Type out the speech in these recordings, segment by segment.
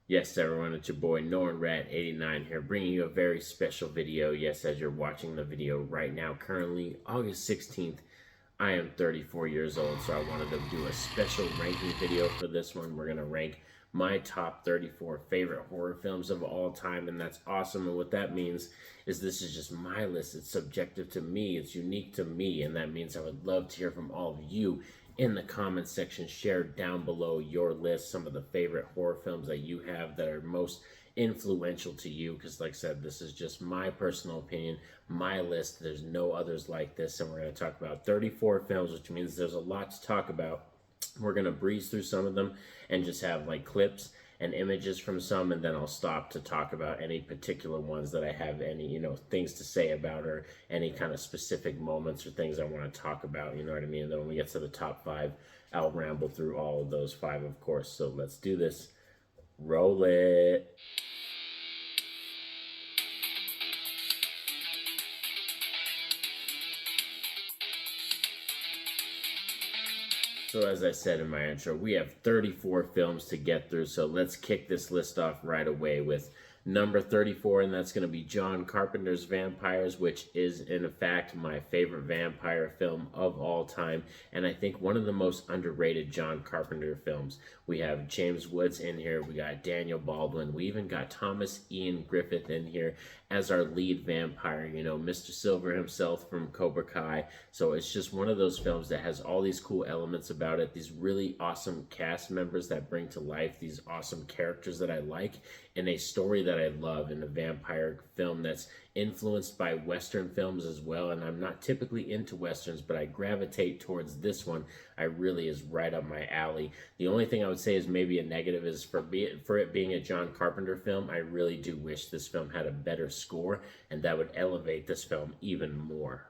Yes, everyone, it's your boy NornRat89 here, bringing you a very special video. Yes, as you're watching the video right now, currently August 16th, I am 34 years old, so I wanted to do a special ranking video for this one. We're going to rank my top 34 favorite horror films of all time, and that's awesome. And what that means is this is just my list. It's subjective to me, it's unique to me, and that means I would love to hear from all of you in the comment section. Share down below your list, some of the favorite horror films that you have that are most influential to you, because like I said, this is just my personal opinion, my list. There's no others like this, and we're going to talk about 34 films, which means there's a lot to talk about. We're going to breeze through some of them and just have like clips and images from some, and then I'll stop to talk about any particular ones that I have any, things to say about, or any kind of specific moments or things I want to talk about, you know what I mean? And then when we get to the top five, I'll ramble through all of those five, of course. So let's do this. Roll it. So as I said in my intro, we have 34 films to get through, so let's kick this list off right away with number 34, and that's going to be John Carpenter's Vampires, which is in fact my favorite vampire film of all time, and I think one of the most underrated John Carpenter films. We have James Woods in here, we got Daniel Baldwin, we even got Thomas Ian Griffith in here as our lead vampire, Mr. Silver himself from Cobra Kai. So it's just one of those films that has all these cool elements about it, these really awesome cast members that bring to life these awesome characters that I like, in a story that I love, in a vampire film that's influenced by Western films as well. And I'm not typically into Westerns, but I gravitate towards this one. I really is right up my alley. The only thing I would say is maybe a negative is for it being a John Carpenter film, I really do wish this film had a better score, and that would elevate this film even more.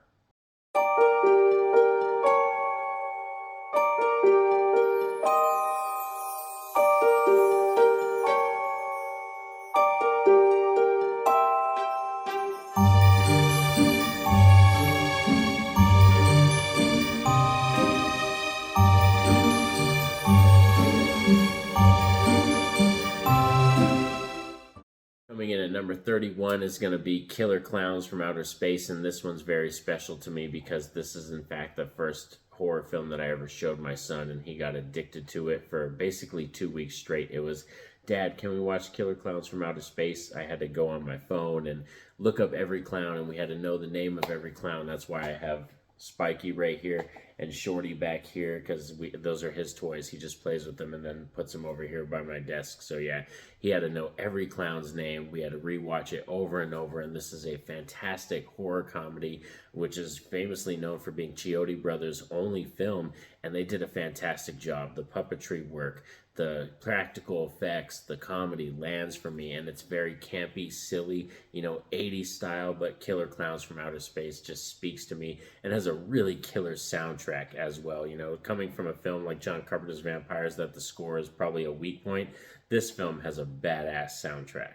Coming in at number 31 is going to be Killer Clowns from Outer Space, and this one's very special to me because this is in fact the first horror film that I ever showed my son, and he got addicted to it for basically 2 weeks straight. It was, "Dad, can we watch Killer Clowns from Outer Space?" I had to go on my phone and look up every clown, and we had to know the name of every clown. That's why I have Spiky right here and Shorty back here, because those are his toys. He just plays with them and then puts them over here by my desk. So yeah, he had to know every clown's name. We had to rewatch it over and over, and this is a fantastic horror comedy, which is famously known for being Chiodo Brothers' only film, and they did a fantastic job. The puppetry work, the practical effects, the comedy lands for me, and it's very campy, silly, 80s style, but Killer Clowns from Outer Space just speaks to me, and has a really killer soundtrack as well. Coming from a film like John Carpenter's Vampires that the score is probably a weak point, this film has a badass soundtrack.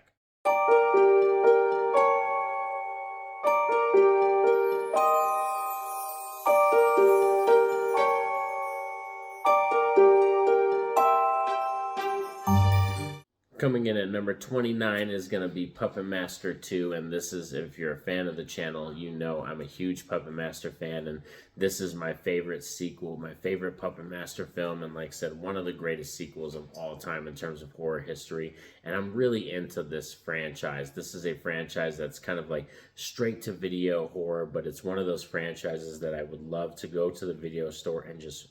Coming in at number 29 is going to be Puppet Master 2, and this is, if you're a fan of the channel, I'm a huge Puppet Master fan, and this is my favorite sequel, my favorite Puppet Master film, and like I said, one of the greatest sequels of all time in terms of horror history, and I'm really into this franchise. This is a franchise that's kind of like straight-to-video horror, but it's one of those franchises that I would love to go to the video store and just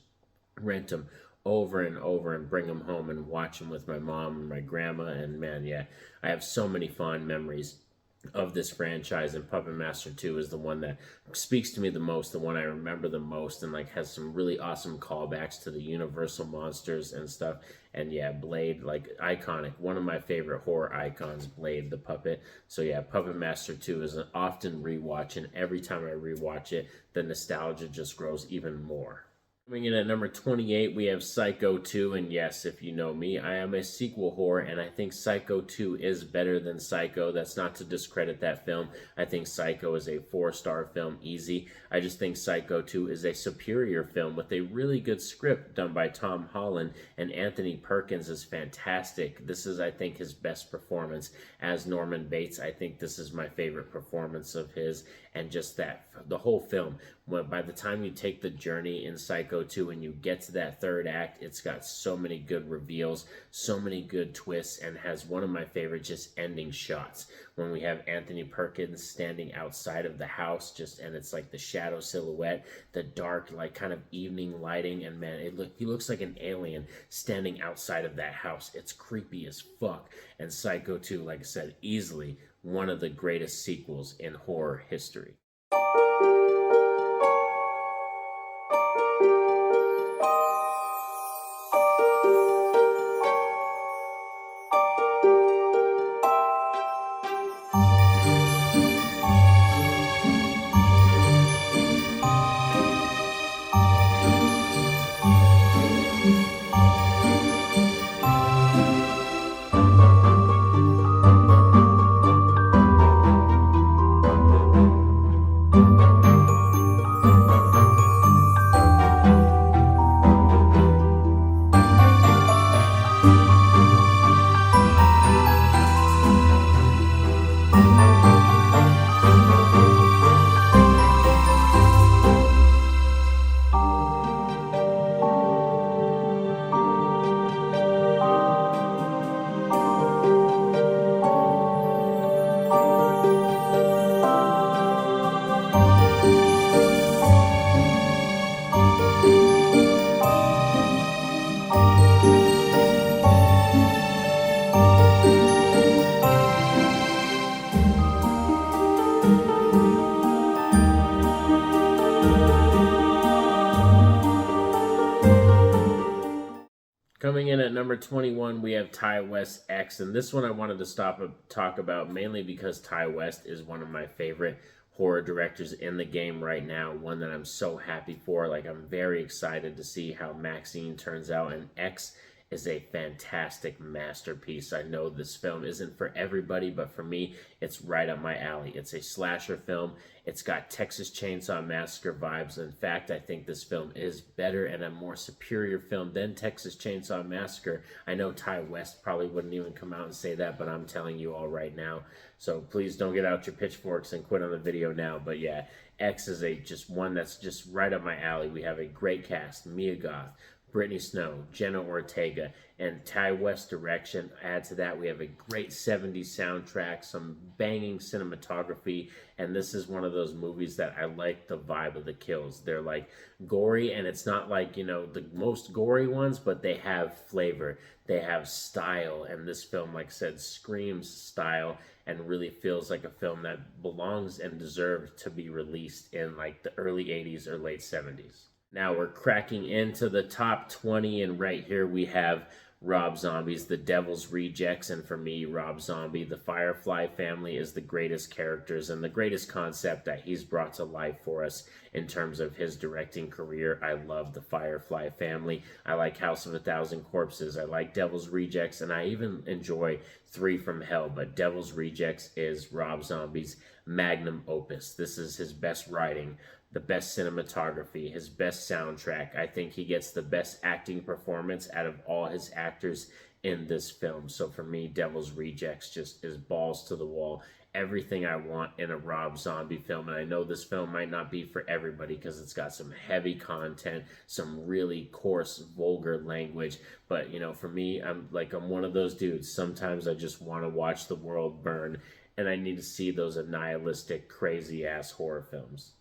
rent them over and over and bring them home and watch them with my mom and my grandma. And man, yeah, I have so many fond memories of this franchise, and Puppet Master 2 is the one that speaks to me the most, the one I remember the most, and like has some really awesome callbacks to the Universal monsters and stuff. And yeah, Blade, like iconic, one of my favorite horror icons, Blade the puppet. So yeah, Puppet Master 2 is an often rewatch, and every time I rewatch it, the nostalgia just grows even more. Coming in at number 28, we have Psycho 2. And yes, if you know me, I am a sequel whore, and I think Psycho 2 is better than Psycho. That's not to discredit that film. I think Psycho is a 4-star film, easy. I just think Psycho 2 is a superior film with a really good script done by Tom Holland, and Anthony Perkins is fantastic. This is, I think, his best performance as Norman Bates. I think this is my favorite performance of his, and just that, the whole film, by the time you take the journey in Psycho 2 and you get to that third act, it's got so many good reveals, so many good twists, and has one of my favorite just ending shots when we have Anthony Perkins standing outside of the house, and it's like the shadow silhouette, the dark, like kind of evening lighting, and man, he looks like an alien standing outside of that house. It's creepy as fuck. And Psycho 2, like I said, easily one of the greatest sequels in horror history. Coming in at number 21, we have Ty West X, and this one I wanted to talk about mainly because Ty West is one of my favorite horror directors in the game right now, one that I'm so happy for. Like, I'm very excited to see how Maxine turns out, and X is a fantastic masterpiece. I know this film isn't for everybody, but for me, it's right up my alley. It's a slasher film. It's got Texas Chainsaw Massacre vibes. In fact, I think this film is better and a more superior film than Texas Chainsaw Massacre. I know Ty West probably wouldn't even come out and say that, but I'm telling you all right now. So please don't get out your pitchforks and quit on the video now. But yeah, X is just one that's just right up my alley. We have a great cast: Mia Goth, Brittany Snow, Jenna Ortega, and Ty West direction. Add to that, we have a great 70s soundtrack, some banging cinematography, and this is one of those movies that I like the vibe of the kills. They're like gory, and it's not like, you know, the most gory ones, but they have flavor. They have style, and this film, like I said, screams style and really feels like a film that belongs and deserved to be released in like the early 80s or late 70s. Now we're cracking into the top 20, and right here we have Rob Zombie's The Devil's Rejects. And for me, Rob Zombie, the Firefly family, is the greatest characters and the greatest concept that he's brought to life for us in terms of his directing career. I love the Firefly family. I like House of a Thousand Corpses. I like Devil's Rejects, and I even enjoy Three from Hell. But Devil's Rejects is Rob Zombie's magnum opus. This is his best writing, the best cinematography, his best soundtrack. I think he gets the best acting performance out of all his actors in this film. So for me, Devil's Rejects just is balls to the wall. Everything I want in a Rob Zombie film. And I know this film might not be for everybody because it's got some heavy content, some really coarse, vulgar language. But, you know, for me, I'm one of those dudes. Sometimes I just want to watch the world burn, and I need to see those nihilistic, crazy-ass horror films.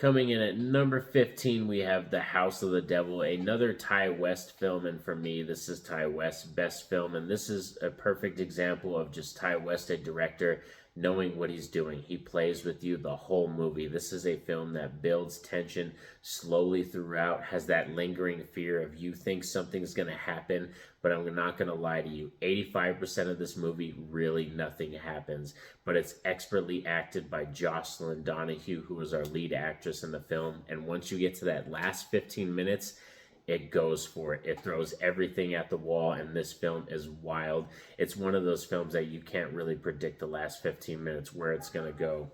Coming in at number 15, we have The House of the Devil, another Ty West film, and for me, this is Ty West's best film, and this is a perfect example of just Ty West, a director, knowing what he's doing. He plays with you the whole movie. This is a film that builds tension slowly throughout, has that lingering fear of you think something's going to happen, but I'm not going to lie to you. 85% of this movie, really nothing happens, but it's expertly acted by Jocelyn Donahue, who is our lead actress in the film, and once you get to that last 15 minutes, it goes for it. It throws everything at the wall, and this film is wild. It's one of those films that you can't really predict the last 15 minutes where it's going to go.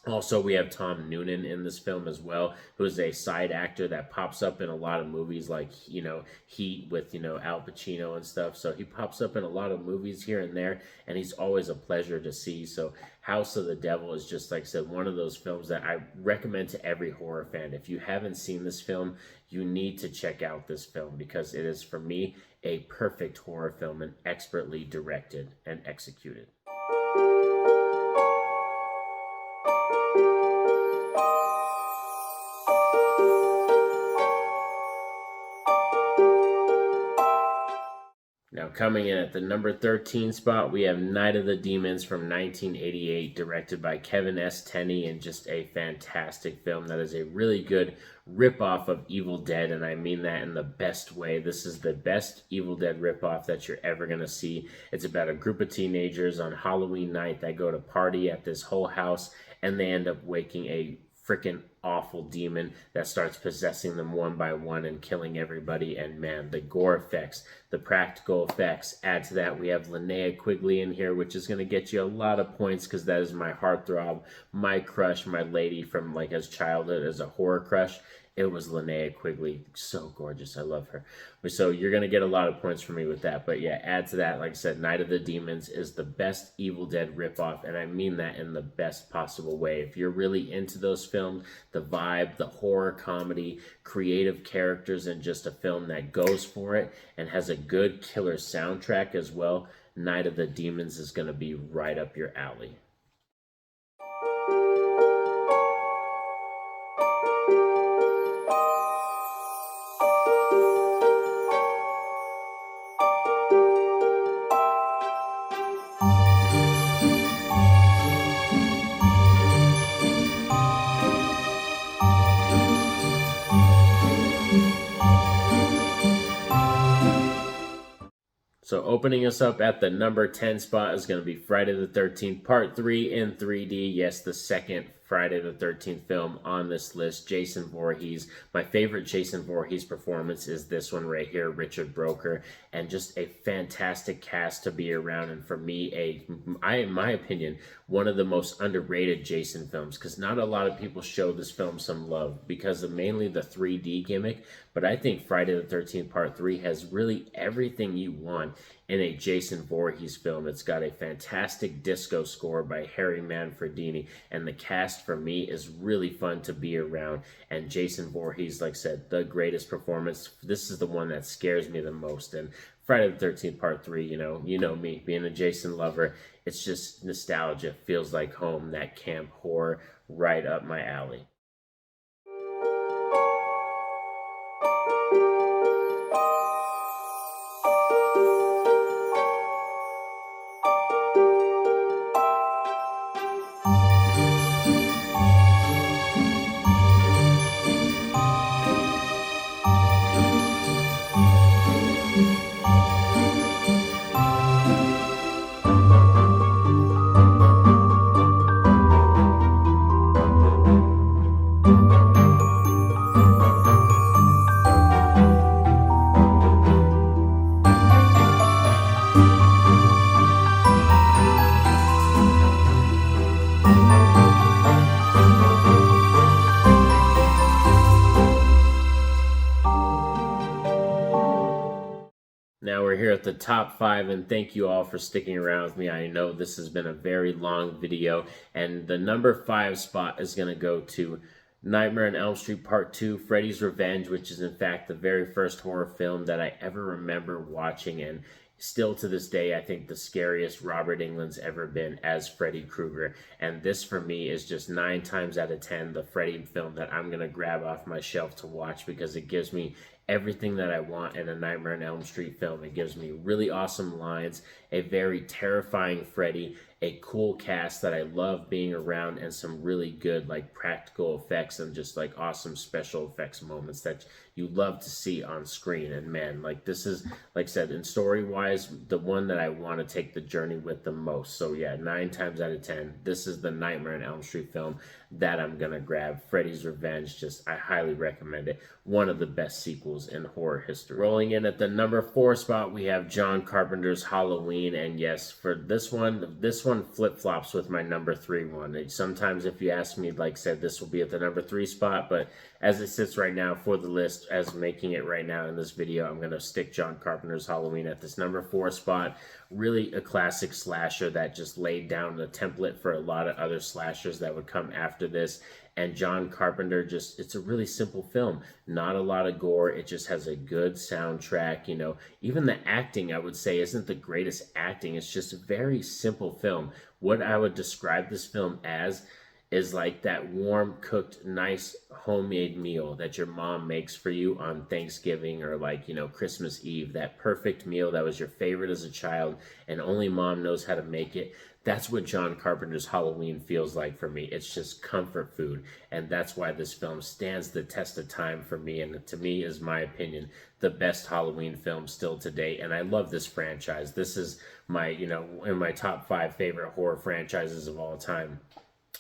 Also, we have Tom Noonan in this film as well, who is a side actor that pops up in a lot of movies like, Heat with, Al Pacino and stuff. So he pops up in a lot of movies here and there, and he's always a pleasure to see. So House of the Devil is just, like I said, one of those films that I recommend to every horror fan. If you haven't seen this film, you need to check out this film because it is, for me, a perfect horror film and expertly directed and executed. Now, coming in at the number 13 spot, we have Night of the Demons from 1988, directed by Kevin S. Tenney, and just a fantastic film that is a really good ripoff of Evil Dead, and I mean that in the best way. This is the best Evil Dead ripoff that you're ever going to see. It's about a group of teenagers on Halloween night that go to party at this whole house, and they end up waking a freaking awful demon that starts possessing them one by one and killing everybody. And man, the gore effects, the practical effects, add to that, we have Linnea Quigley in here, which is going to get you a lot of points because that is my heartthrob, my crush, my lady from like as childhood as a horror crush. It was Linnea Quigley. So gorgeous. I love her. So you're going to get a lot of points from me with that. But yeah, add to that, like I said, Night of the Demons is the best Evil Dead ripoff. And I mean that in the best possible way. If you're really into those films, the vibe, the horror comedy, creative characters, and just a film that goes for it and has a good killer soundtrack as well, Night of the Demons is going to be right up your alley. So opening us up at the number 10 spot is going to be Friday the 13th, Part 3 in 3D. Yes, the second Friday the 13th film on this list. Jason Voorhees. My favorite Jason Voorhees performance is this one right here, Richard Broker. And just a fantastic cast to be around. And for me, in my opinion, one of the most underrated Jason films. Because not a lot of people show this film some love because of mainly the 3D gimmick. But I think Friday the 13th Part 3 has really everything you want in a Jason Voorhees film. It's got a fantastic disco score by Harry Manfredini, and the cast for me is really fun to be around. And Jason Voorhees, like I said, the greatest performance. This is the one that scares me the most. And Friday the 13th Part 3, you know me, being a Jason lover, it's just nostalgia, feels like home, that camp horror, right up my alley. Now we're here at the top 5, and thank you all for sticking around with me. I know this has been a very long video, and the number 5 spot is going to go to Nightmare on Elm Street Part 2, Freddys Revenge, which is in fact the very first horror film that I ever remember watching, and Still to this day, I think the scariest Robert Englund's ever been as Freddy Krueger. And this for me is just 9 times out of 10 the Freddy film that I'm going to grab off my shelf to watch, because it gives me everything that I want in a Nightmare on Elm Street film. It gives me really awesome lines, a very terrifying Freddy, a cool cast that I love being around, and some really good like practical effects and just like awesome special effects moments that you love to see on screen. And man, like this is, like I said, in story wise, the one that I want to take the journey with the most. So yeah, 9 times out of 10, this is the Nightmare on Elm Street film that I'm gonna grab. Freddy's Revenge, just I highly recommend it. One of the best sequels in horror history. Rolling in at the number 4 spot, we have John Carpenter's Halloween. And yes, for this one flip-flops with my number 3 one. Sometimes if you ask me, like I said, this will be at the number 3 spot, but as it sits right now for the list, as making it right now in this video, I'm going to stick John Carpenter's Halloween at this number 4 spot. Really a classic slasher that just laid down the template for a lot of other slashers that would come after this. And John Carpenter just, it's a really simple film. Not a lot of gore. It just has a good soundtrack. You know, even the acting, I would say, isn't the greatest acting. It's just a very simple film. What I would describe this film as is like that warm cooked nice homemade meal that your mom makes for you on Thanksgiving or like, you know, Christmas Eve. That perfect meal that was your favorite as a child and only mom knows how to make it. That's what John Carpenter's Halloween feels like for me. It's just comfort food, and that's why this film stands the test of time for me, and to me, is my opinion, the best Halloween film still to date. And I love this franchise. This is my, you know, in my top 5 favorite horror franchises of all time.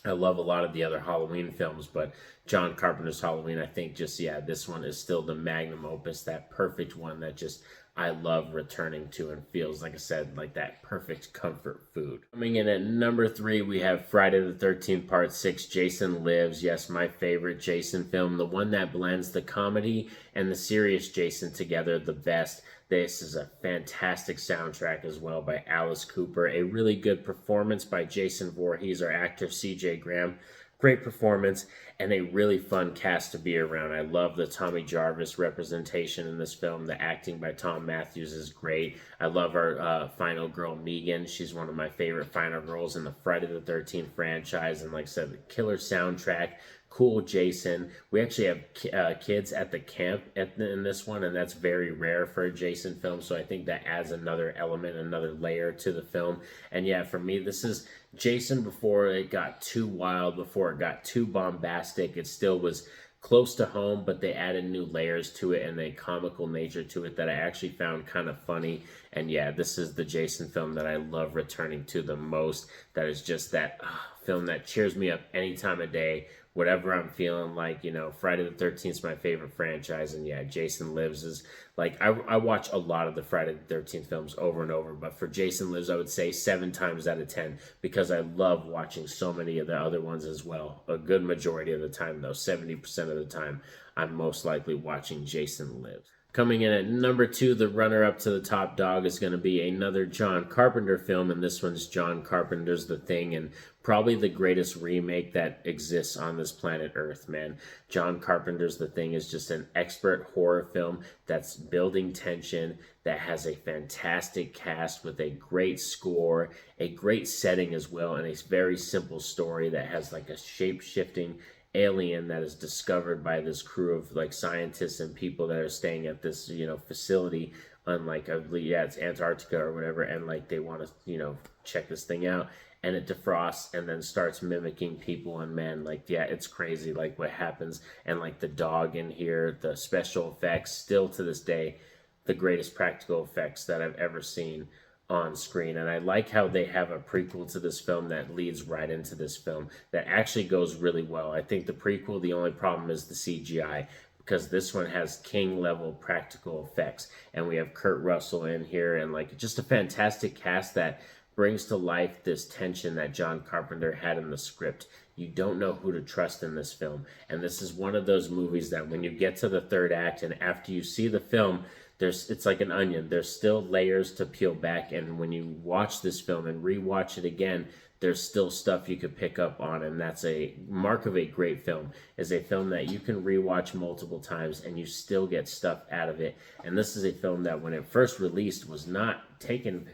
I love a lot of the other Halloween films, but John Carpenter's Halloween, I think just, yeah, this one is still the magnum opus, that perfect one that just I love returning to and feels, like I said, like that perfect comfort food. Coming in at number 3, we have Friday the 13th Part 6, Jason Lives. Yes, my favorite Jason film, the one that blends the comedy and the serious Jason together the best. This is a fantastic soundtrack as well by Alice Cooper. A really good performance by Jason Voorhees, our actor C.J. Graham. Great performance and a really fun cast to be around. I love the Tommy Jarvis representation in this film. The acting by Tom Matthews is great. I love our final girl, Megan. She's one of my favorite final girls in the Friday the 13th franchise. And like I said, the killer soundtrack, cool Jason. We actually have kids at the camp in this one, and that's very rare for a Jason film. So I think that adds another element, another layer to the film. And yeah, for me, this is Jason before it got too wild, before it got too bombastic. It still was close to home, but they added new layers to it and a comical nature to it that I actually found kind of funny. And yeah, this is the Jason film that I love returning to the most. That is just that film that cheers me up any time of day, whatever I'm feeling like. You know, Friday the 13th is my favorite franchise, and yeah, Jason Lives is like, I watch a lot of the Friday the 13th films over and over, but for Jason Lives, I would say 7 times out of 10, because I love watching so many of the other ones as well. A good majority of the time, though, 70% of the time, I'm most likely watching Jason Lives. Coming in at number 2, the runner-up to the top dog is going to be another John Carpenter film, and this one's John Carpenter's The Thing, and probably the greatest remake that exists on this planet Earth, man. John Carpenter's The Thing is just an expert horror film that's building tension, that has a fantastic cast with a great score, a great setting as well, and a very simple story that has like a shape-shifting alien that is discovered by this crew of like scientists and people that are staying at this, you know, facility, unlike, I believe, yeah, it's Antarctica or whatever, and like they want to, you know, check this thing out, and it defrosts and then starts mimicking people. And man, like, yeah, it's crazy like what happens. And like the dog in here, the special effects, still to this day, the greatest practical effects that I've ever seen on screen. And I like how they have a prequel to this film that leads right into this film that actually goes really well. I think the prequel, the only problem is the CGI, because this one has king level practical effects, and we have Kurt Russell in here, and like just a fantastic cast that brings to life this tension that John Carpenter had in the script. You don't know who to trust in this film, and this is one of those movies that when you get to the third act and after you see the film, it's like an onion. There's still layers to peel back, and when you watch this film and rewatch it again, there's still stuff you could pick up on, and that's a mark of a great film, is a film that you can rewatch multiple times and you still get stuff out of it. And this is a film that when it first released was not taken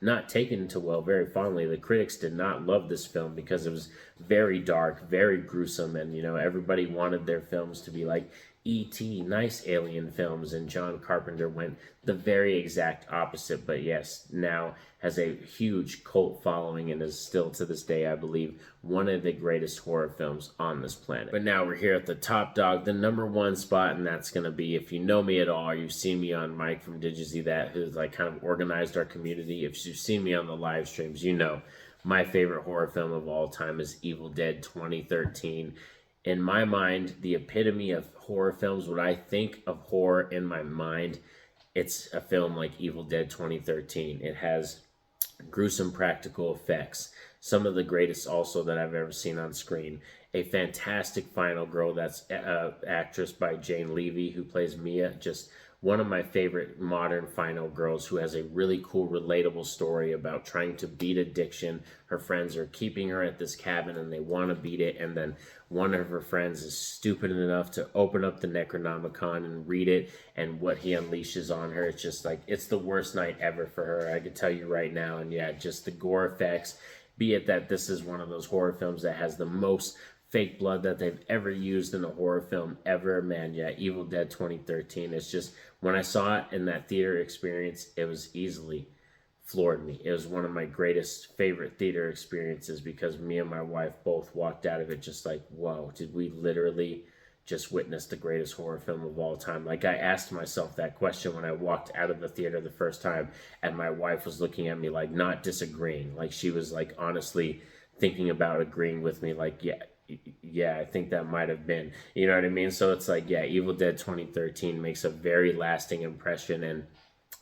not taken to well very fondly. The critics did not love this film because it was very dark, very gruesome, and everybody wanted their films to be like E.T., nice alien films, and John Carpenter went the very exact opposite. But yes, now has a huge cult following and is still to this day, I believe, one of the greatest horror films on this planet. But now we're here at the top dog, the #1 spot, and that's going to be, if you know me at all, or you've seen me on Mike from Did You See That, who's like kind of organized our community. If you've seen me on the live streams, my favorite horror film of all time is Evil Dead 2013. In my mind, the epitome of horror films, when I think of horror in my mind, it's a film like Evil Dead 2013. It has gruesome practical effects, some of the greatest also that I've ever seen on screen. A fantastic final girl that's actress by Jane Levy, who plays Mia, just one of my favorite modern final girls, who has a really cool, relatable story about trying to beat addiction. Her friends are keeping her at this cabin and they want to beat it, and then one of her friends is stupid enough to open up the Necronomicon and read it, and what he unleashes on her, it's just like, it's the worst night ever for her, I can tell you right now. And yeah, just the gore effects, be it that this is one of those horror films that has the most fake blood that they've ever used in a horror film ever, man. Yeah, Evil Dead 2013. It's just, when I saw it in that theater experience, it was easily floored me. It was one of my greatest favorite theater experiences because me and my wife both walked out of it just like, whoa, did we literally just witness the greatest horror film of all time? Like, I asked myself that question when I walked out of the theater the first time, and my wife was looking at me like, not disagreeing, like she was like honestly thinking about agreeing with me, like, yeah, I think that might have been, you know what I mean? So it's like, yeah, Evil Dead 2013 makes a very lasting impression. And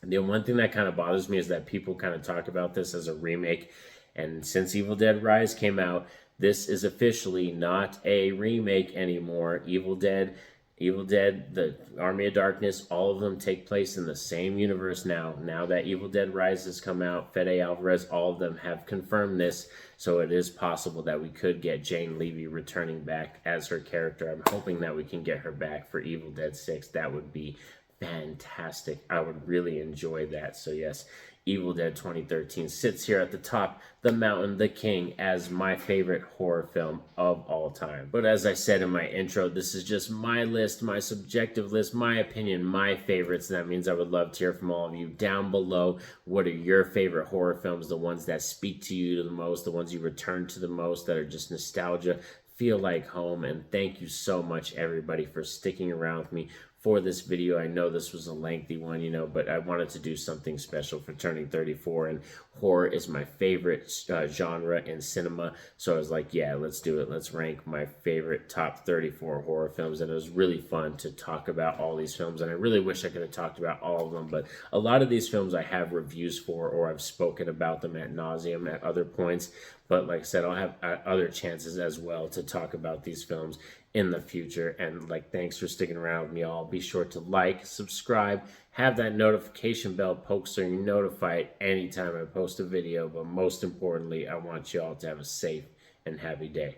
the one thing that kind of bothers me is that people kind of talk about this as a remake. And since Evil Dead Rise came out, this is officially not a remake anymore. Evil Dead, the Army of Darkness, all of them take place in the same universe now. Now that Evil Dead Rise has come out, Fede Alvarez, all of them have confirmed this. So it is possible that we could get Jane Levy returning back as her character. I'm hoping that we can get her back for Evil Dead 6. That would be fantastic. I would really enjoy that. So yes, Evil Dead 2013 sits here at the top, the mountain, the king, as my favorite horror film of all time. But as I said in my intro, this is just my list, my subjective list, my opinion, my favorites. And that means I would love to hear from all of you down below. What are your favorite horror films? The ones that speak to you the most, the ones you return to the most, that are just nostalgia, feel like home. And thank you so much, everybody, for sticking around with me for this video. I know this was a lengthy one, but I wanted to do something special for turning 34, and horror is my favorite genre in cinema. So I was like, yeah, let's do it. Let's rank my favorite top 34 horror films. And it was really fun to talk about all these films. And I really wish I could have talked about all of them, but a lot of these films I have reviews for, or I've spoken about them ad nauseum at other points. But like I said, I'll have other chances as well to talk about these films in the future. And thanks for sticking around with me all. Be sure to like, subscribe, have that notification bell poked so you're notified anytime I post a video. But most importantly, I want you all to have a safe and happy day.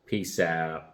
Peace out.